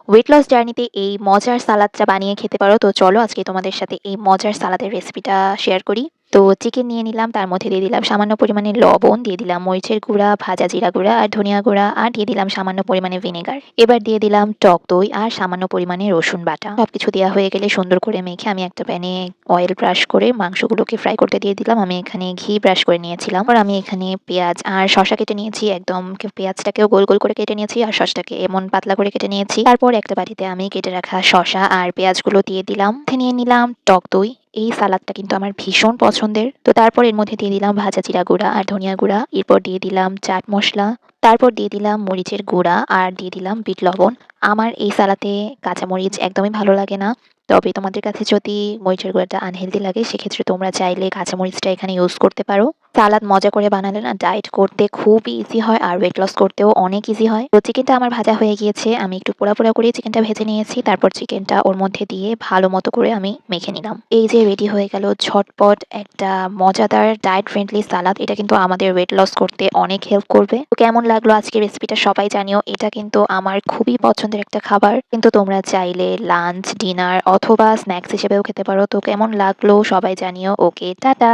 Weight loss জার্নিতে এই মজার সালাদটা বানিয়ে খেতে পারো। তো চলো আজকে তোমাদের সাথে এই মজার সালাদের রেসিপিটা শেয়ার করি। তো চিকেন নিয়ে নিলাম, তার মধ্যে দিয়ে দিলাম সামান্য পরিমাণে লবণ, দিয়ে দিলাম মরিচের গুঁড়া, ভাজা জিরা গুঁড়া আর ধনিয়া গুঁড়া, আর দিয়ে দিলাম সামান্য পরিমাণে ভিনেগার। এবার দিয়ে দিলাম টক দই আর সামান্য পরিমাণে রসুন বাটা। সবকিছু দেওয়া হয়ে গেলে সুন্দর করে মেখে আমি একটা প্যানে অয়েল ব্রাশ করে মাংসগুলোকে ফ্রাই করতে দিয়ে দিলাম। আমি এখানে ঘি ব্রাশ করে নিয়েছিলাম। আর আমি এখানে পেঁয়াজ আর শসা কেটে নিয়েছি, একদম পেঁয়াজটাকেও গোল গোল করে কেটে নিয়েছি আর শসাটাকে এমন পাতলা করে কেটে নিয়েছি। তারপর একটা বাটিতে আমি কেটে রাখা শসা আর পেঁয়াজগুলো দিয়ে দিলাম। নিয়ে নিলাম টক দই। এই সালাদটা কিন্তু আমার ভীষণ পছন্দের। তো তারপর এর মধ্যে দিয়ে দিলাম ভাজা জিরা গুঁড়া আর ধনিয়া গুঁড়া, এরপর দিয়ে দিলাম চাট মশলা, তারপর দিয়ে দিলাম মরিচের গুঁড়া আর দিয়ে দিলাম বিট লবণ। আমার এই সালাতে কাঁচামরিচ একদমই ভালো লাগে না। তবে তোমাদের কাছে যদি মরিচের গুঁড়াটা আনহেলদি লাগে সেক্ষেত্রে তোমরা চাইলে কাঁচামরিচটা এখানে ইউজ করতে পারো। সালাদ মজা করে বানালে না ডায়েট করতে খুবই ইজি হয় আর ওয়েট লস করতেও অনেক ইজি হয়। তো চিকেনটা আমার ভাজা হয়ে গিয়েছে, আমি একটু পোড়া পোড়া করে চিকেনটা ভেজে নিয়েছি। তারপর চিকেনটা ওর মধ্যে দিয়ে ভালো মতো করে আমি মেখে নিলাম। এই যে রেডি হয়ে গেল ঝটপট একটা মজাদার ডায়েট ফ্রেন্ডলি সালাদ। এটা কিন্তু আমাদের ওয়েট লস করতে অনেক হেল্প করবে। তো কেমন লাগলো আজকের রেসিপিটা সবাই জানিও। এটা কিন্তু আমার খুবই পছন্দের একটা খাবার, কিন্তু তোমরা চাইলে লাঞ্চ, ডিনার অথবা স্ন্যাক্স হিসেবেও খেতে পারো। তো কেমন লাগলো সবাই জানিও। ওকে, টাটা।